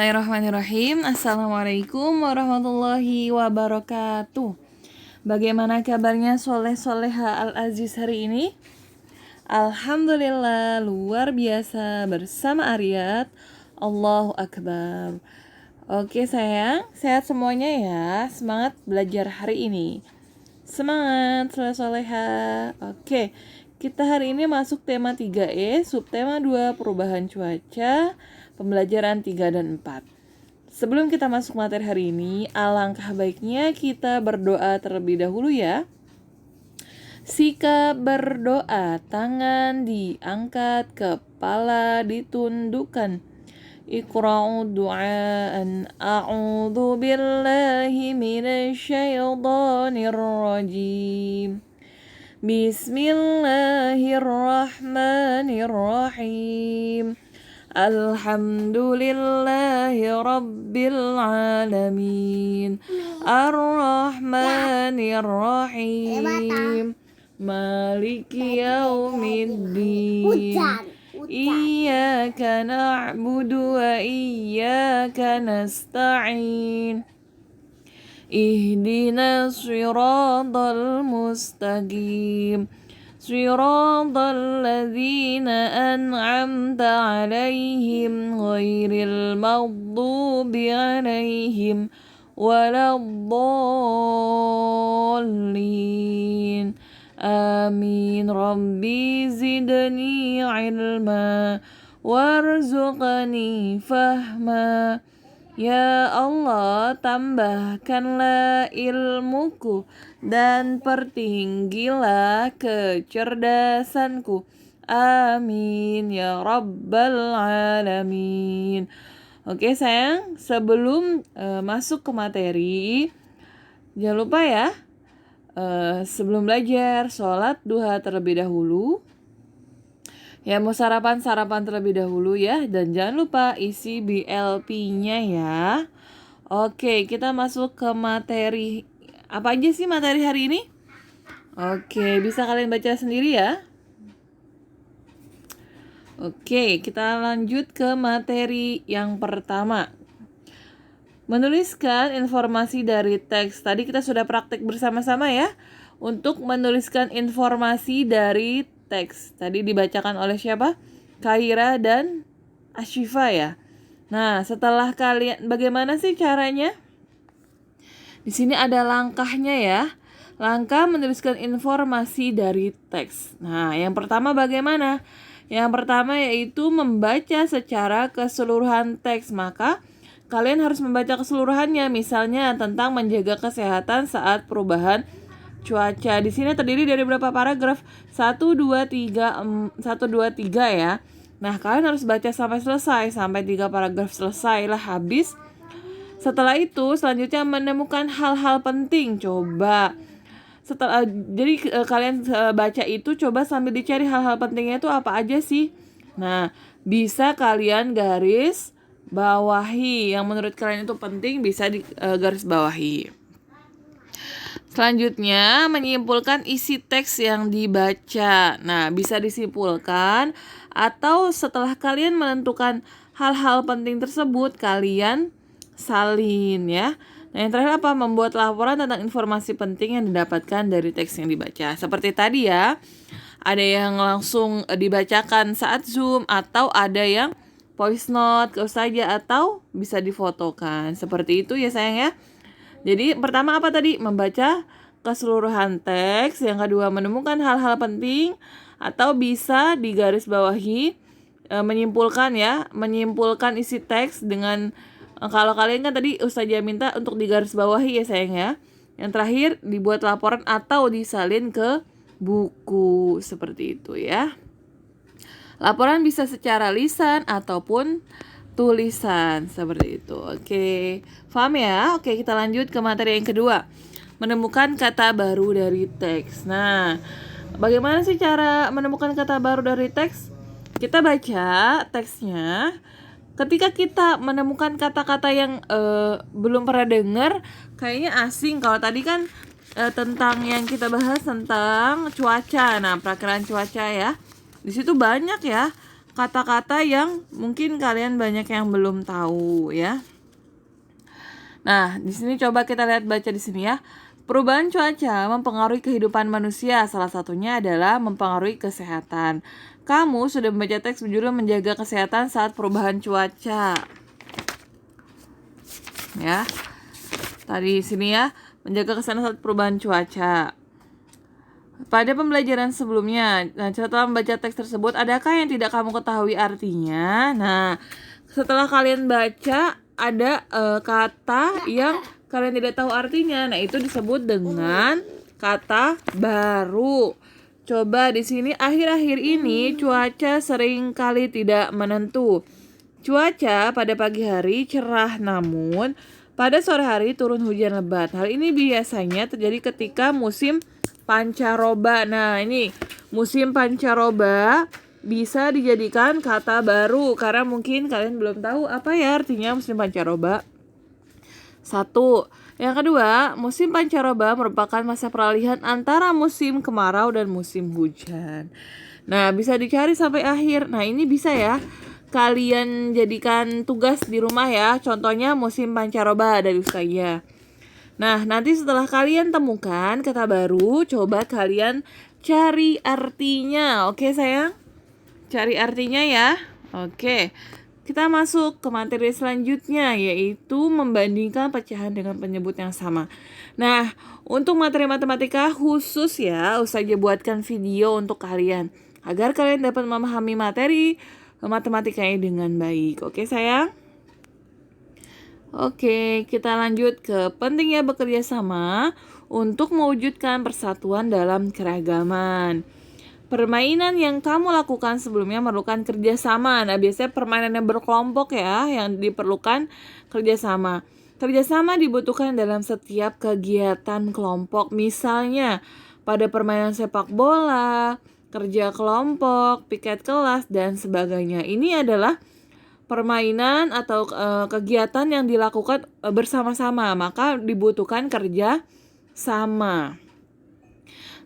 Bismillahirrahmanirrahim. Assalamualaikum warahmatullahi wabarakatuh. Bagaimana kabarnya Soleh Soleha Al-Aziz hari ini? Alhamdulillah, luar biasa bersama Aryat. Allahu Akbar. Oke sayang, sehat semuanya ya. Semangat belajar hari ini. Semangat Soleh Soleha. Oke, kita hari ini masuk tema 3E, subtema 2 perubahan cuaca, pembelajaran 3 dan 4. Sebelum kita masuk materi hari ini, alangkah baiknya kita berdoa terlebih dahulu ya. Sikap berdoa, tangan diangkat, kepala ditundukkan. Iqra'u du'aan a'udzu billahi minasyaitonir rajim. Bismillahirrahmanirrahim. Alhamdulillahi rabbil alamin. Ar-Rahmanir-Rahim. Maliki yaumiddin. Iyyaka na'budu wa iyyaka nasta'in. Ihdinas siratal mustaqim. Siratal ladzina an'amta 'alaihim ghairil maghdubi 'alaihim waladdallin. Amin. Rabbi zidni ilma warzuqni fahma. Ya Allah, tambahkanlah ilmuku dan pertinggilah kecerdasanku. Amin ya rabbal alamin. Oke sayang, sebelum masuk ke materi, jangan lupa ya, sebelum belajar, sholat duha terlebih dahulu. Ya, mau sarapan terlebih dahulu ya. Dan jangan lupa isi BLP-nya ya. Oke, kita masuk ke materi. Apa aja sih materi hari ini? Oke, bisa kalian baca sendiri ya. Oke, kita lanjut ke materi yang pertama. Menuliskan informasi dari teks. Tadi kita sudah praktek bersama-sama ya. Untuk menuliskan informasi dari teks. Tadi dibacakan oleh siapa? Kaira dan Ashifa ya. Nah, setelah kalian, bagaimana sih caranya? Di sini ada langkahnya ya. Langkah menuliskan informasi dari teks. Nah, yang pertama bagaimana? Yang pertama yaitu membaca secara keseluruhan teks. Maka kalian harus membaca keseluruhannya. Misalnya tentang menjaga kesehatan saat perubahan cuaca. Di sini terdiri dari berapa paragraf? 1, 2, 3 ya. Nah, kalian harus baca sampai selesai, sampai 3 paragraf selesai lah habis. Setelah itu, selanjutnya menemukan hal-hal penting. Coba kalian baca itu, coba sambil dicari hal-hal pentingnya itu apa aja sih. Nah, bisa kalian garis bawahi. Yang menurut kalian itu penting bisa garis bawahi. Selanjutnya, menyimpulkan isi teks yang dibaca. Nah, bisa disimpulkan atau setelah kalian menentukan hal-hal penting tersebut, kalian salin ya. Nah, yang terakhir apa? Membuat laporan tentang informasi penting yang didapatkan dari teks yang dibaca. Seperti tadi ya, ada yang langsung dibacakan saat Zoom atau ada yang voice note ke Ustazah atau bisa difotokan. Seperti itu ya sayang ya. Jadi pertama apa tadi? Membaca keseluruhan teks. Yang kedua menemukan hal-hal penting atau bisa digarisbawahi, menyimpulkan ya, menyimpulkan isi teks dengan kalau kalian kan tadi Ustazah minta untuk digarisbawahi ya sayang ya. Yang terakhir dibuat laporan atau disalin ke buku seperti itu ya. Laporan bisa secara lisan ataupun tulisan seperti itu. Oke, paham ya? Oke, kita lanjut ke materi yang kedua. Menemukan kata baru dari teks. Nah, bagaimana sih cara menemukan kata baru dari teks? Kita baca teksnya. Ketika kita menemukan kata-kata yang belum pernah dengar, kayaknya asing. Kalau tadi kan tentang yang kita bahas tentang cuaca. Nah, perakiraan cuaca ya. Di situ banyak ya kata-kata yang mungkin kalian banyak yang belum tahu ya. Nah, di sini coba kita lihat baca di sini ya. Perubahan cuaca mempengaruhi kehidupan manusia, salah satunya adalah mempengaruhi kesehatan. Kamu sudah membaca teks berjudul menjaga kesehatan saat perubahan cuaca. Ya. Tadi sini ya, menjaga kesehatan saat perubahan cuaca. Pada pembelajaran sebelumnya, setelah membaca teks tersebut, adakah yang tidak kamu ketahui artinya? Nah, setelah kalian baca, ada kata yang kalian tidak tahu artinya. Nah, itu disebut dengan kata baru. Coba di sini akhir-akhir ini cuaca sering kali tidak menentu. Cuaca pada pagi hari cerah, namun pada sore hari turun hujan lebat. Hal ini biasanya terjadi ketika musim pancaroba. Nah, ini musim pancaroba bisa dijadikan kata baru karena mungkin kalian belum tahu apa ya artinya musim pancaroba. 1. Yang kedua, musim pancaroba merupakan masa peralihan antara musim kemarau dan musim hujan. Nah, bisa dicari sampai akhir. Nah, ini bisa ya kalian jadikan tugas di rumah ya. Contohnya musim pancaroba dari Ustazah. Nah, nanti setelah kalian temukan kata baru, coba kalian cari artinya. Oke, sayang? Cari artinya ya. Oke. Kita masuk ke materi selanjutnya, yaitu membandingkan pecahan dengan penyebut yang sama. Nah, untuk materi matematika khusus ya, Ustazah buatkan video untuk kalian agar kalian dapat memahami materi matematikanya dengan baik. Oke, sayang? Oke, kita lanjut ke pentingnya bekerja sama untuk mewujudkan persatuan dalam keragaman. Permainan yang kamu lakukan sebelumnya memerlukan kerjasama. Nah, biasanya permainan yang berkelompok ya, yang diperlukan kerjasama. Kerjasama dibutuhkan dalam setiap kegiatan kelompok. Misalnya, pada permainan sepak bola, kerja kelompok, piket kelas, dan sebagainya. Ini adalah permainan atau kegiatan yang dilakukan bersama-sama. Maka dibutuhkan kerja sama.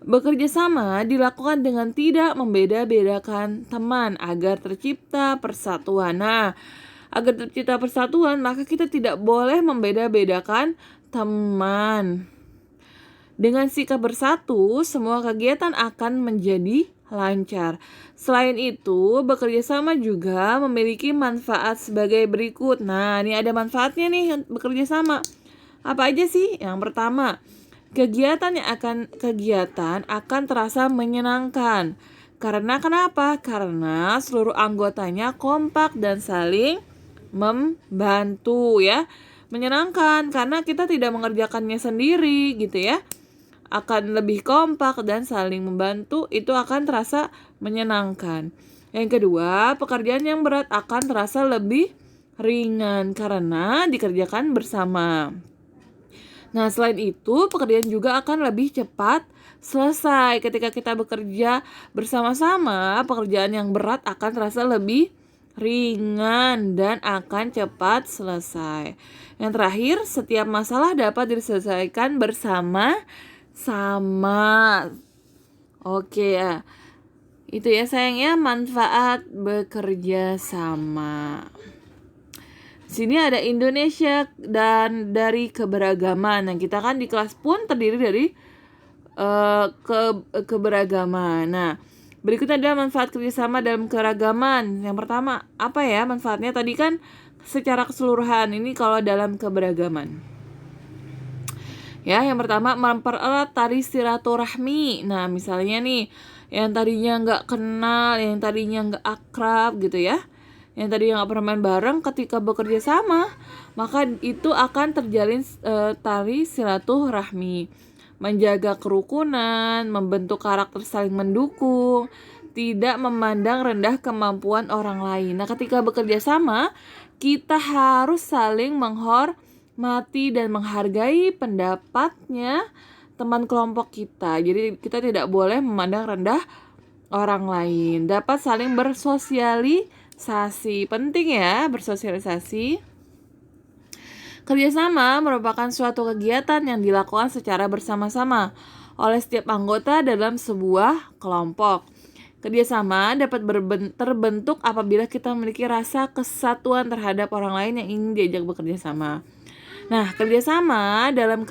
Bekerja sama dilakukan dengan tidak membeda-bedakan teman agar tercipta persatuan. Nah, agar tercipta persatuan, maka kita tidak boleh membeda-bedakan teman. Dengan sikap bersatu, semua kegiatan akan menjadi lancar. Selain itu, bekerja sama juga memiliki manfaat sebagai berikut. Nah, ini ada manfaatnya nih bekerja sama. Apa aja sih? Yang pertama, kegiatan akan terasa menyenangkan. Karena kenapa? Karena seluruh anggotanya kompak dan saling membantu ya. Menyenangkan karena kita tidak mengerjakannya sendiri gitu ya. Akan lebih kompak dan saling membantu, itu akan terasa menyenangkan. Yang kedua, pekerjaan yang berat akan terasa lebih ringan karena dikerjakan bersama. Nah, selain itu, pekerjaan juga akan lebih cepat selesai. Ketika kita bekerja bersama-sama, pekerjaan yang berat akan terasa lebih ringan dan akan cepat selesai. Yang terakhir, setiap masalah dapat diselesaikan bersama-sama. Oke ya. Itu ya sayangnya manfaat bekerja sama. Sini ada Indonesia dan dari keberagaman. Nah, kita kan di kelas pun terdiri dari keberagaman. Nah, berikutnya adalah manfaat kerjasama dalam keragaman. Yang pertama, apa ya manfaatnya? Tadi kan secara keseluruhan, ini kalau dalam keberagaman. Ya, yang pertama mempererat tali silaturahmi. Nah, misalnya nih, yang tadinya nggak kenal, yang tadinya nggak akrab gitu ya, yang tadi nggak pernah main bareng, ketika bekerja sama, maka itu akan terjalin tali silaturahmi, menjaga kerukunan, membentuk karakter saling mendukung, tidak memandang rendah kemampuan orang lain. Nah, ketika bekerja sama, kita harus saling menghormati dan menghargai pendapatnya teman kelompok kita. Jadi kita tidak boleh memandang rendah orang lain. Dapat saling bersosialisasi. Penting ya bersosialisasi. Kerjasama merupakan suatu kegiatan yang dilakukan secara bersama-sama oleh setiap anggota dalam sebuah kelompok. Kerjasama dapat terbentuk apabila kita memiliki rasa kesatuan terhadap orang lain yang ingin diajak bekerja sama. Nah, kerjasama dalam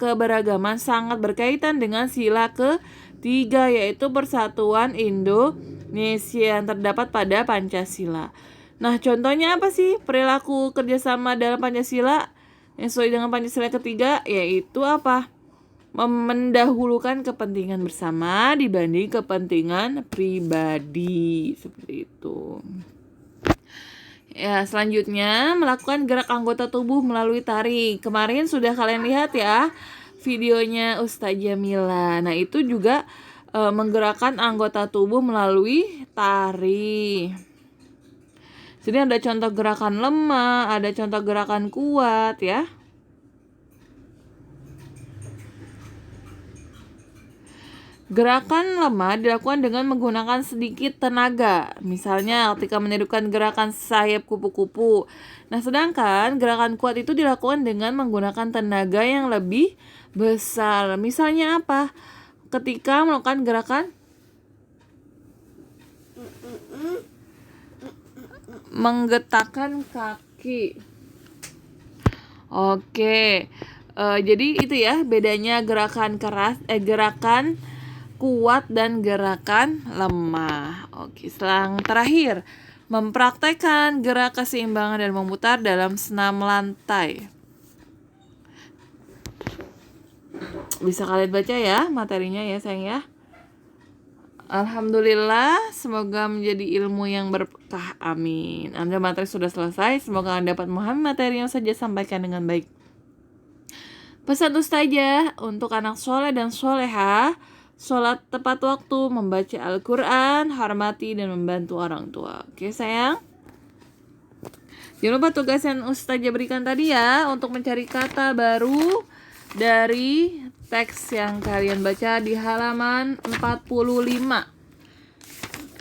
keberagaman sangat berkaitan dengan sila ketiga, yaitu Persatuan Indonesia yang terdapat pada Pancasila. Nah, contohnya apa sih perilaku kerjasama dalam Pancasila yang sesuai dengan Pancasila ketiga? Yaitu apa? Mendahulukan kepentingan bersama dibanding kepentingan pribadi, seperti itu. Ya, selanjutnya melakukan gerak anggota tubuh melalui tari. Kemarin sudah kalian lihat ya videonya Ustazah Mila. Nah, itu juga menggerakkan anggota tubuh melalui tari. Jadi ada contoh gerakan lemah, ada contoh gerakan kuat ya. Gerakan lemah dilakukan dengan menggunakan sedikit tenaga, misalnya ketika menirukan gerakan sayap kupu-kupu. Nah, sedangkan gerakan kuat itu dilakukan dengan menggunakan tenaga yang lebih besar. Misalnya apa? Ketika melakukan gerakan menggetakkan kaki. Oke, jadi itu ya bedanya gerakan keras, gerakan kuat dan gerakan lemah. Oke, selang terakhir mempraktekkan gerak keseimbangan dan memutar dalam senam lantai. Bisa kalian baca ya materinya ya sayang ya. Alhamdulillah, semoga menjadi ilmu yang berkah. Amin. Anda materi sudah selesai, semoga Anda dapat memahami materi yang saja sampaikan dengan baik. Pesan Ustazah untuk anak soleh dan solehah, sholat tepat waktu, membaca Al-Quran, hormati dan membantu orang tua. Oke sayang. Jangan lupa tugas yang Ustazah berikan tadi ya, untuk mencari kata baru dari teks yang kalian baca di halaman 45.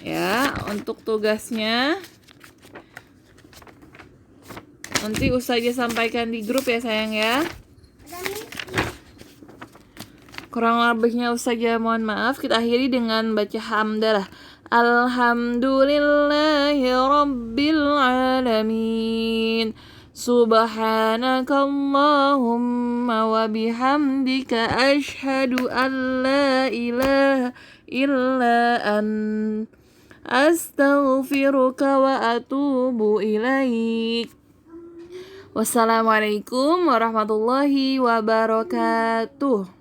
Ya, untuk tugasnya nanti Ustazah sampaikan di grup ya sayang ya. Kurang lebihnya Ustazah mohon maaf. Kita akhiri dengan baca hamdalah. Alhamdulillahi Rabbil Alamin. Subhanakallahumma wa bihamdika asyhadu an la ilaha illa ant astaghfiruka wa atubu ilaik. Wassalamualaikum warahmatullahi wabarakatuh.